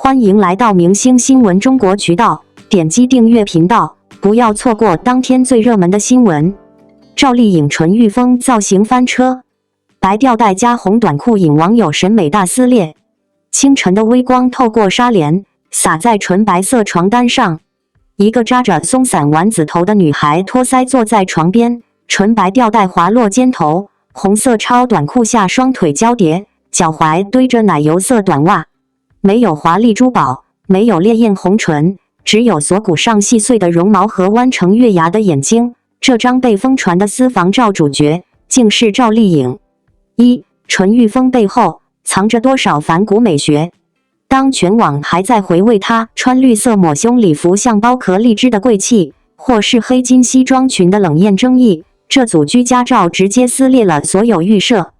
欢迎来到明星新闻中国渠道，点击订阅频道，不要错过当天最热门的新闻。赵丽颖纯欲风造型翻车，白吊带加红短裤引网友审美大撕裂。清晨的微光透过纱帘，洒在纯白色床单上。一个扎着松散丸子头的女孩托腮坐在床边，纯白吊带滑落肩头，红色超短裤下双腿交叠，脚踝堆着奶油色短袜。没有华丽珠宝，没有烈焰红唇，只有锁骨上细碎的绒毛和弯成月牙的眼睛。这张被疯传的私房照主角竟是赵丽颖。纯欲风背后藏着多少反骨美学？当全网还在回味她穿绿色抹胸礼服像包壳荔枝的贵气，或是黑金西装裙的冷艳争议，这组居家照直接撕裂了所有预设。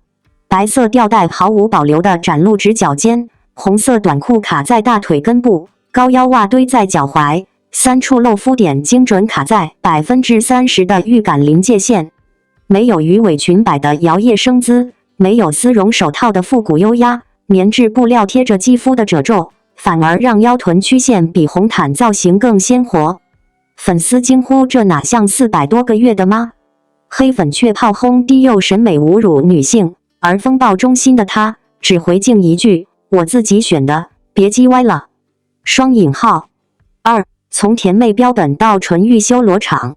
白色吊带毫无保留地展露直角肩，红色短裤卡在大腿根部，高腰袜堆在脚踝，3处露肤点精准卡在30%的预感临界线。没有鱼尾裙摆的摇曳生姿，没有丝绒手套的复古优压，棉质布料贴着肌肤的褶皱，反而让腰臀曲线比红毯造型更鲜活。粉丝惊呼：这哪像400多个月的吗？黑粉却炮轰低幼审美侮辱女性，而风暴中心的她只回敬一句：我自己选的，别叽歪了。2. 从甜妹标本到纯欲修罗场。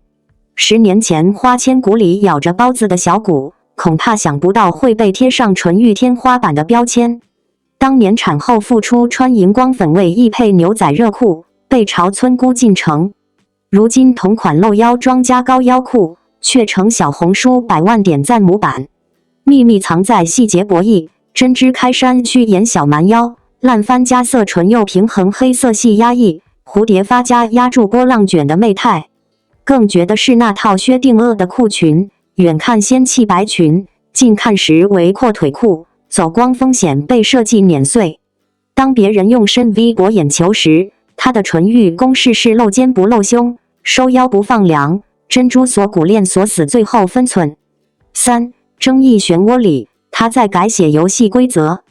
10年前花千骨里咬着包子的小骨，恐怕想不到会被贴上纯欲天花板的标签。当年产后复出穿荧光粉味易配牛仔热裤，被嘲村姑进城。如今同款露腰装加高腰裤，却成小红书100万点赞模板。秘密藏在细节博弈，针织开衫虚掩小蛮腰，烂翻加色唇又平衡黑色系压抑，蝴蝶发加压住波浪卷的媚态。更绝的是那套薛定谔的裤裙，远看仙气白裙，近看时为阔腿裤，走光风险被设计碾碎。当别人用深 V 博眼球时，她的纯欲公式是露肩不露胸，收腰不放凉，珍珠锁骨链锁死最后分寸。3. 争议漩涡里，她在改写游戏规则。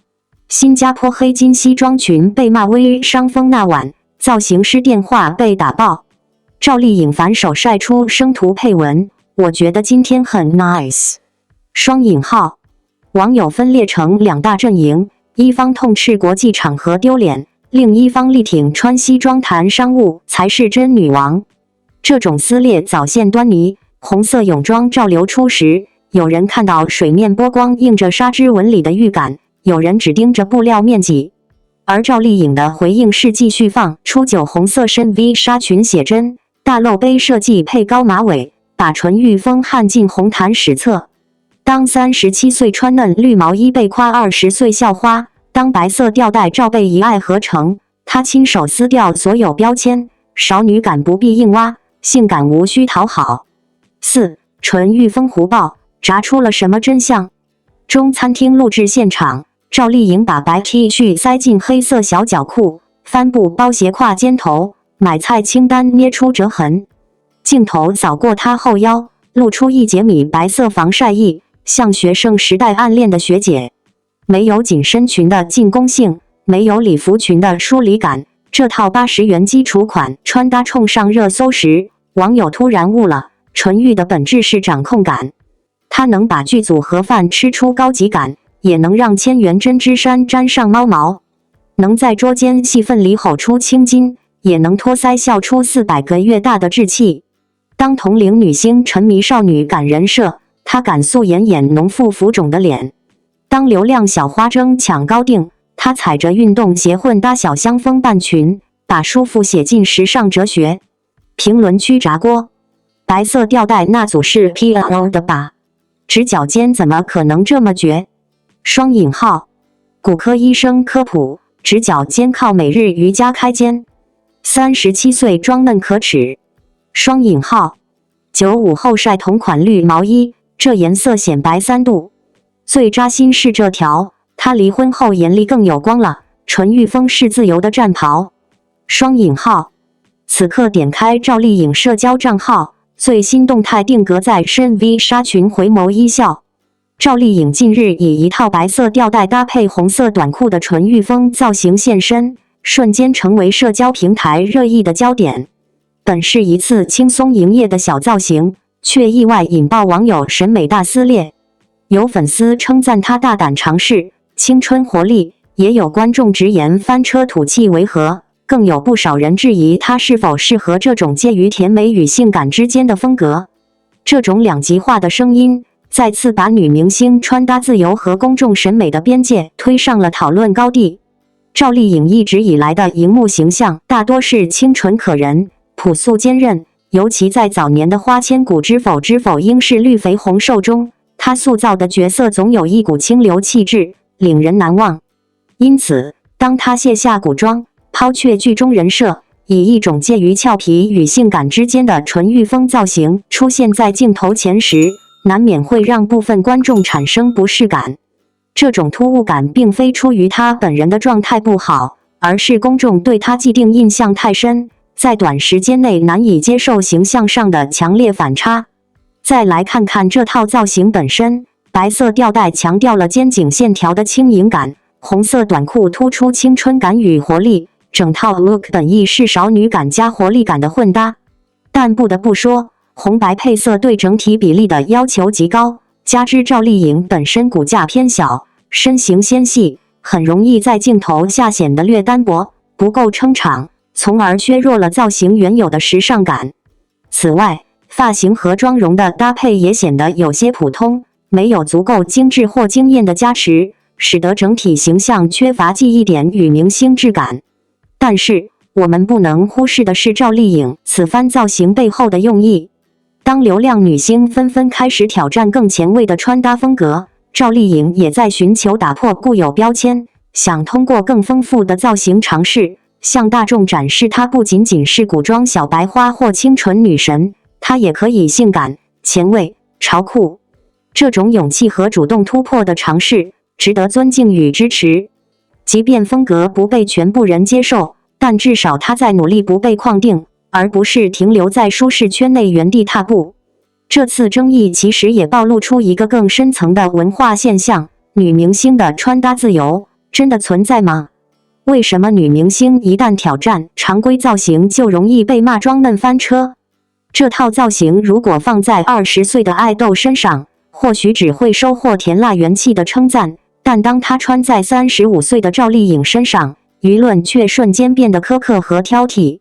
新加坡黑金西装裙被骂微伤风那晚，造型师电话被打爆。赵丽颖反手晒出生图配文：我觉得今天很 nice。网友分裂成2大阵营，一方痛斥国际场合丢脸，另一方力挺穿西装谈商务才是真女王。这种撕裂早现端倪，红色泳装照流出时，有人看到水面波光映着纱织纹理的预感，有人只盯着布料面积。而赵丽颖的回应是继续放出酒红色深 V 纱裙写真，大露杯设计配高马尾，把纯欲风焊进红毯史册。当37岁穿嫩绿毛衣被夸20岁校花，当白色吊带照被一爱合成，她亲手撕掉所有标签，少女感不必硬挖，性感无需讨好。4. 纯欲风狐报，炸出了什么真相？中餐厅录制现场，赵丽颖把白 T 恤塞进黑色小脚裤，帆布包斜挎肩头，买菜清单捏出折痕。镜头扫过她后腰，露出1截米白色防晒衣，像学生时代暗恋的学姐。没有紧身裙的进攻性，没有礼服裙的疏离感，这套80元基础款穿搭冲上热搜时，网友突然悟了，纯欲的本质是掌控感。它能把剧组盒饭吃出高级感，也能让1000元针织衫沾上猫毛，能在捉奸戏份里吼出青筋，也能托腮笑出400个月大的稚气。当同龄女星沉迷少女感人设，她敢素颜演农妇浮肿的脸；当流量小花争抢高定，她踩着运动鞋混搭小香风半裙，把舒服写进时尚哲学。评论区炸锅：白色吊带那组是 PL 的吧？直角肩怎么可能这么绝？骨科医生科普：直角肩靠每日瑜伽开肩。37岁装嫩可耻。95后晒同款绿毛衣，这颜色显白3度。最扎心是这条，她离婚后眼里更有光了，纯欲风是自由的战袍。此刻点开赵丽颖社交账号，最新动态定格在深 V 纱裙回眸一笑。赵丽颖近日以一套白色吊带搭配红色短裤的纯欲风造型现身，瞬间成为社交平台热议的焦点。本是一次轻松营业的小造型，却意外引爆网友审美大撕裂。有粉丝称赞他大胆尝试，青春活力，也有观众直言翻车土气违和，更有不少人质疑他是否适合这种介于甜美与性感之间的风格。这种两极化的声音，再次把女明星穿搭自由和公众审美的边界推上了讨论高地。赵丽颖一直以来的荧幕形象大多是清纯可人、朴素坚韧，尤其在早年的《花千骨之否之否应是绿肥红瘦》中，她塑造的角色总有一股清流气质，令人难忘。因此，当她卸下古装，抛却剧中人设，以一种介于俏皮与性感之间的纯欲风造型出现在镜头前时，难免会让部分观众产生不适感。这种突兀感并非出于她本人的状态不好，而是公众对她既定印象太深，在短时间内难以接受形象上的强烈反差。再来看看这套造型本身，白色吊带强调了肩颈线条的轻盈感，红色短裤突出青春感与活力，整套 look 本意是少女感加活力感的混搭。但不得不说，红白配色对整体比例的要求极高，加之赵丽颖本身骨架偏小，身形纤细，很容易在镜头下显得略单薄，不够撑场，从而削弱了造型原有的时尚感。此外，发型和妆容的搭配也显得有些普通，没有足够精致或惊艳的加持，使得整体形象缺乏记忆点与明星质感。但是，我们不能忽视的是赵丽颖此番造型背后的用意。当流量女星纷纷开始挑战更前卫的穿搭风格，赵丽颖也在寻求打破固有标签，想通过更丰富的造型尝试，向大众展示她不仅仅是古装小白花或清纯女神，她也可以性感、前卫、潮酷。这种勇气和主动突破的尝试，值得尊敬与支持。即便风格不被全部人接受，但至少她在努力不被框定，而不是停留在舒适圈内原地踏步。这次争议其实也暴露出一个更深层的文化现象：女明星的穿搭自由真的存在吗？为什么女明星一旦挑战常规造型就容易被骂装嫩翻车？这套造型如果放在20岁的爱豆身上，或许只会收获甜辣元气的称赞，但当她穿在35岁的赵丽颖身上，舆论却瞬间变得苛刻和挑剔。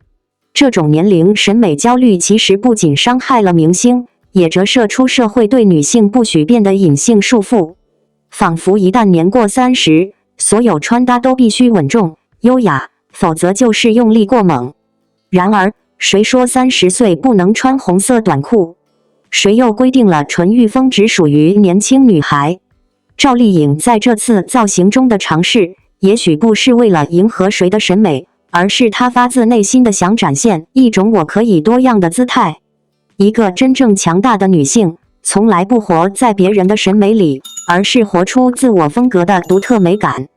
这种年龄审美焦虑其实不仅伤害了明星，也折射出社会对女性不许变的隐性束缚。仿佛一旦年过30，所有穿搭都必须稳重、优雅，否则就是用力过猛。然而，谁说30岁不能穿红色短裤？谁又规定了纯欲风只属于年轻女孩？赵丽颖在这次造型中的尝试，也许不是为了迎合谁的审美，而是她发自内心的想展现一种我可以多样的姿态。一个真正强大的女性，从来不活在别人的审美里，而是活出自我风格的独特美感。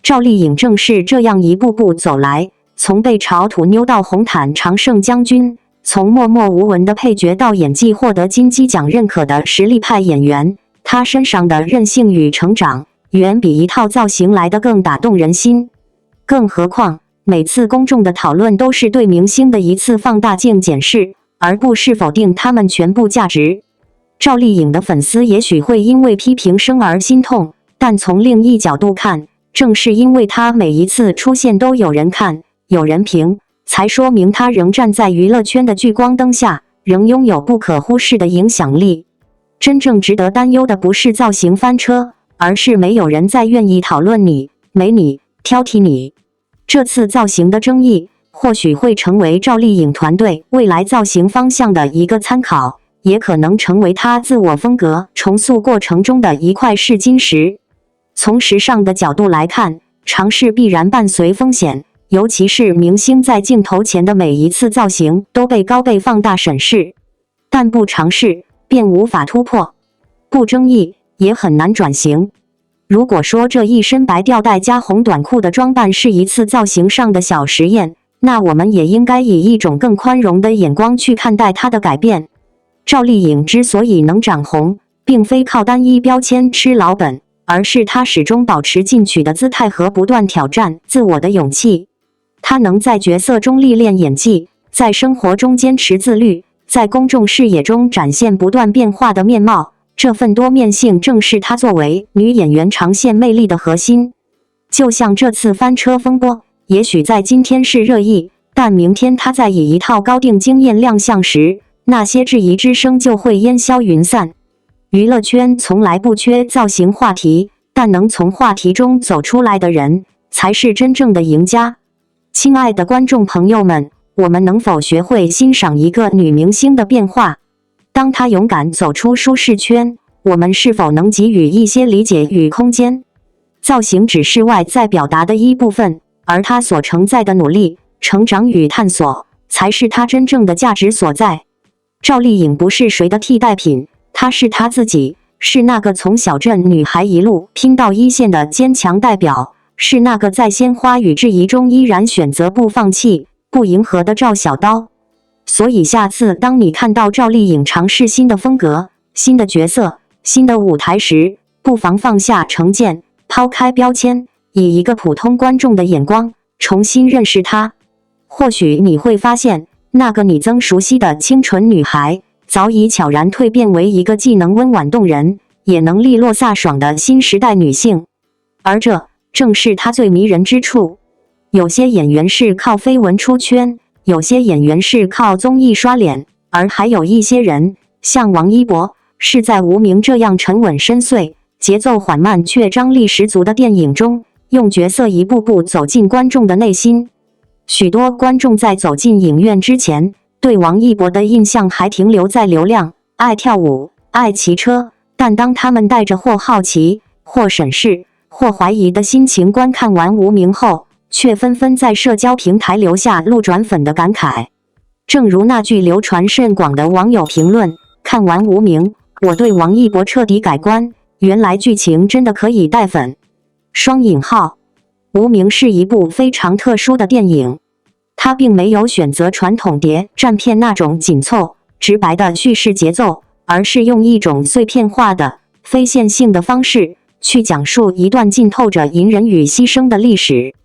赵丽颖正是这样一步步走来，从被嘲土妞到红毯常胜将军，从默默无闻的配角到演技获得金鸡奖认可的实力派演员，她身上的韧性与成长，远比一套造型来得更打动人心。更何况，每次公众的讨论都是对明星的一次放大镜检视，而不是否定他们全部价值。赵丽颖的粉丝也许会因为批评声而心痛，但从另一角度看，正是因为她每一次出现都有人看、有人评，才说明她仍站在娱乐圈的聚光灯下，仍拥有不可忽视的影响力。真正值得担忧的不是造型翻车，而是没有人再愿意讨论你、美你、挑剔你。这次造型的争议，或许会成为赵丽颖团队未来造型方向的一个参考，也可能成为她自我风格重塑过程中的一块试金石。从时尚的角度来看，尝试必然伴随风险，尤其是明星在镜头前的每一次造型都被高倍放大审视。但不尝试，便无法突破；不争议，也很难转型。如果说这一身白吊带加红短裤的装扮是一次造型上的小实验，那我们也应该以一种更宽容的眼光去看待她的改变。赵丽颖之所以能长红，并非靠单一标签吃老本，而是她始终保持进取的姿态和不断挑战自我的勇气。他能在角色中历练演技，在生活中坚持自律，在公众视野中展现不断变化的面貌。这份多面性正是她作为女演员长线魅力的核心。就像这次翻车风波，也许在今天是热议，但明天她在以一套高定惊艳亮相时，那些质疑之声就会烟消云散。娱乐圈从来不缺造型话题，但能从话题中走出来的人，才是真正的赢家。亲爱的观众朋友们，我们能否学会欣赏一个女明星的变化？当她勇敢走出舒适圈，我们是否能给予一些理解与空间？造型只是外在表达的一部分，而她所承载的努力、成长与探索，才是她真正的价值所在。赵丽颖不是谁的替代品，她是她自己，是那个从小镇女孩一路拼到一线的坚强代表，是那个在鲜花与质疑中依然选择不放弃、不迎合的赵小刀。所以下次当你看到赵丽颖尝试新的风格、新的角色、新的舞台时，不妨放下成见，抛开标签，以一个普通观众的眼光重新认识她。或许你会发现，那个你曾熟悉的清纯女孩，早已悄然蜕变为一个既能温婉动人，也能利落飒爽的新时代女性。而这正是她最迷人之处。有些演员是靠绯闻出圈，有些演员是靠综艺刷脸，而还有一些人，像王一博，是在《无名》这样沉稳深邃、节奏缓慢却张力十足的电影中，用角色一步步走进观众的内心。许多观众在走进影院之前，对王一博的印象还停留在流量、爱跳舞、爱骑车，但当他们带着或好奇、或审视、或怀疑的心情观看完《无名》后，却纷纷在社交平台留下路转粉的感慨。正如那句流传甚广的网友评论：看完《无名》，我对王一博彻底改观，原来剧情真的可以带粉。双引号，《无名》是一部非常特殊的电影，它并没有选择传统谍战片那种紧凑、直白的叙事节奏，而是用一种碎片化的、非线性的方式，去讲述一段浸透着隐忍与牺牲的历史。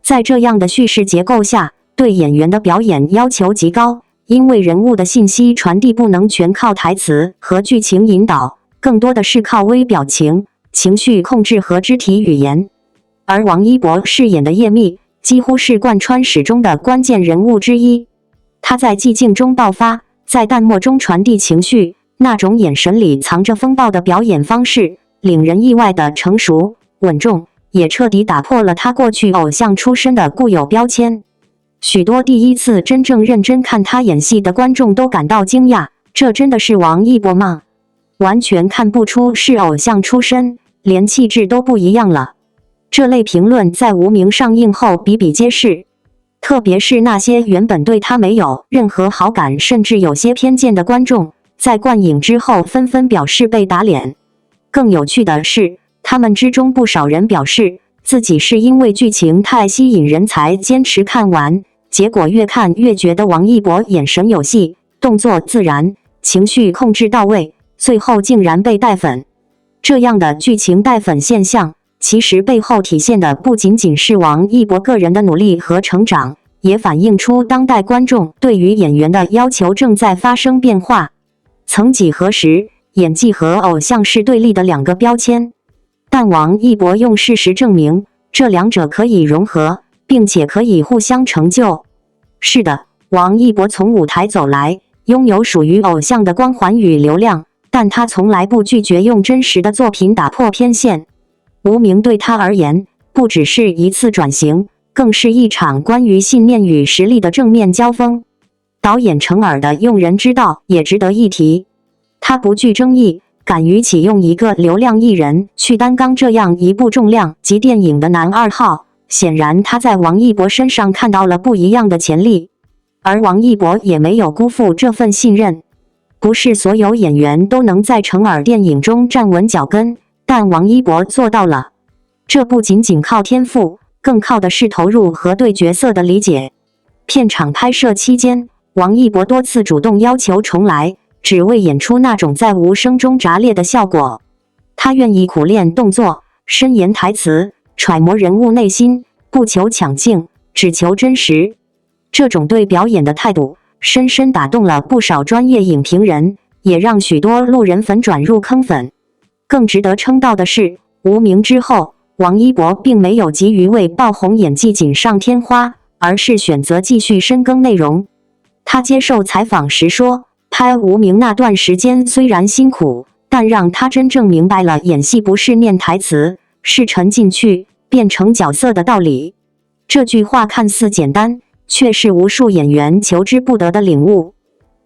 在这样的叙事结构下，对演员的表演要求极高，因为人物的信息传递不能全靠台词和剧情引导，更多的是靠微表情、情绪控制和肢体语言。而王一博饰演的叶密，几乎是贯穿始终的关键人物之一。他在寂静中爆发，在淡漠中传递情绪，那种眼神里藏着风暴的表演方式，令人意外的成熟、稳重，也彻底打破了他过去偶像出身的固有标签。许多第一次真正认真看他演戏的观众都感到惊讶，这真的是王一博吗？完全看不出是偶像出身，连气质都不一样了。这类评论在《无名》上映后比比皆是，特别是那些原本对他没有任何好感甚至有些偏见的观众，在观影之后纷纷表示被打脸。更有趣的是，他们之中不少人表示自己是因为剧情太吸引人才坚持看完，结果越看越觉得王一博眼神有戏，动作自然，情绪控制到位，最后竟然被带粉。这样的剧情带粉现象，其实背后体现的不仅仅是王一博个人的努力和成长，也反映出当代观众对于演员的要求正在发生变化。曾几何时，演技和偶像是对立的两个标签，但王一博用事实证明，这两者可以融合，并且可以互相成就。是的，王一博从舞台走来，拥有属于偶像的光环与流量，但他从来不拒绝用真实的作品打破偏见。无名对他而言，不只是一次转型，更是一场关于信念与实力的正面交锋。导演程耳的用人之道也值得一提，他不惧争议，敢于启用一个流量艺人去担纲这样一部重量级电影的男二号，显然他在王一博身上看到了不一样的潜力，而王一博也没有辜负这份信任。不是所有演员都能在程耳电影中站稳脚跟，但王一博做到了。这不仅仅靠天赋，更靠的是投入和对角色的理解。片场拍摄期间，王一博多次主动要求重来，只为演出那种在无声中炸裂的效果。他愿意苦练动作，深研台词，揣摩人物内心，不求抢镜，只求真实。这种对表演的态度，深深打动了不少专业影评人，也让许多路人粉转入坑粉。更值得称道的是，无名之后，王一博并没有急于为爆红演技锦上添花，而是选择继续深耕内容。他接受采访时说，拍无名那段时间虽然辛苦，但让他真正明白了演戏不是念台词，是沉进去，变成角色的道理。这句话看似简单，却是无数演员求之不得的领悟。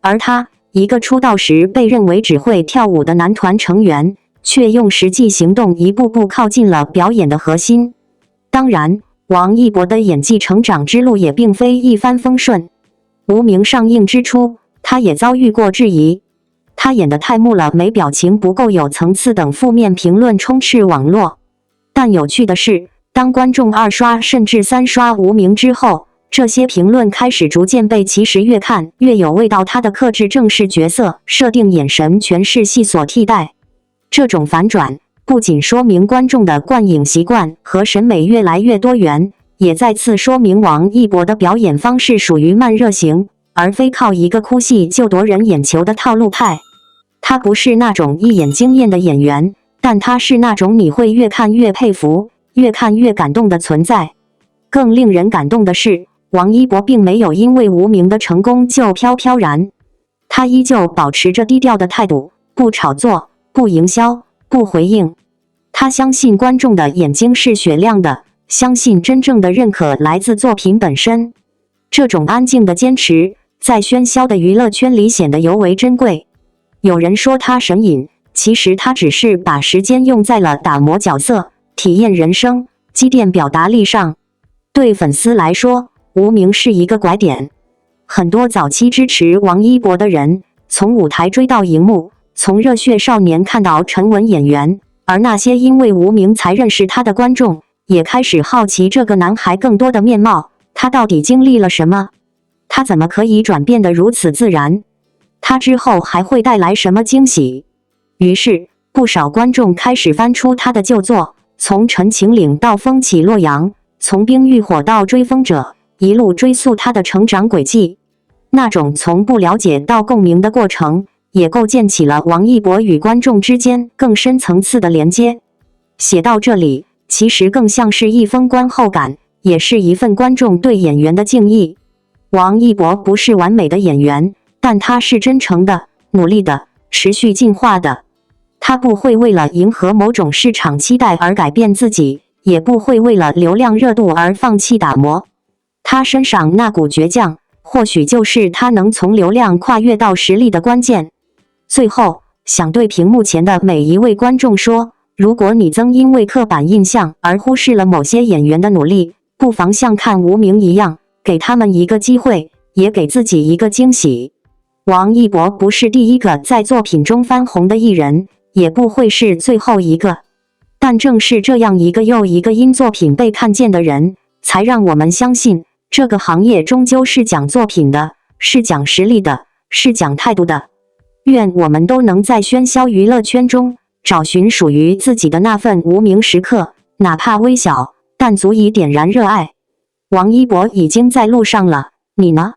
而他，一个出道时被认为只会跳舞的男团成员，却用实际行动一步步靠近了表演的核心。当然，王一博的演技成长之路也并非一帆风顺。无名上映之初，他也遭遇过质疑，他演得太木了，没表情，不够有层次等负面评论充斥网络。但有趣的是，当观众2刷甚至3刷无名之后，这些评论开始逐渐被其实越看越有味道他的克制正式角色设定、眼神诠释戏所替代。这种反转不仅说明观众的观影习惯和审美越来越多元，也再次说明王一博的表演方式属于慢热型，而非靠一个哭戏就夺人眼球的套路派。他不是那种一眼惊艳的演员，但他是那种你会越看越佩服、越看越感动的存在。更令人感动的是，王一博并没有因为无名的成功就飘飘然，他依旧保持着低调的态度，不炒作，不营销，不回应。他相信观众的眼睛是雪亮的，相信真正的认可来自作品本身。这种安静的坚持，在喧嚣的娱乐圈里显得尤为珍贵。有人说他神隐，其实他只是把时间用在了打磨角色、体验人生、积淀表达力上。对粉丝来说，无名是一个拐点。很多早期支持王一博的人，从舞台追到荧幕，从热血少年看到沉稳演员，而那些因为无名才认识他的观众，也开始好奇这个男孩更多的面貌，他到底经历了什么？他怎么可以转变得如此自然？他之后还会带来什么惊喜？于是，不少观众开始翻出他的旧作，从《陈情岭》到《风起洛阳》，从《冰与火》到《追风者》，一路追溯他的成长轨迹。那种从不了解到共鸣的过程，也构建起了王一博与观众之间更深层次的连接。写到这里，其实更像是一封观后感，也是一份观众对演员的敬意。王一博不是完美的演员，但他是真诚的、努力的、持续进化的。他不会为了迎合某种市场期待而改变自己，也不会为了流量热度而放弃打磨。他身上那股倔强，或许就是他能从流量跨越到实力的关键。最后，想对屏幕前的每一位观众说，如果你曾因为刻板印象而忽视了某些演员的努力，不妨像看无名一样，给他们一个机会，也给自己一个惊喜。王一博不是第一个在作品中翻红的艺人，也不会是最后一个。但正是这样一个又一个因作品被看见的人，才让我们相信，这个行业终究是讲作品的，是讲实力的，是讲态度的。愿我们都能在喧嚣娱乐圈中，找寻属于自己的那份无名时刻，哪怕微小，但足以点燃热爱。王一博已经在路上了，你呢？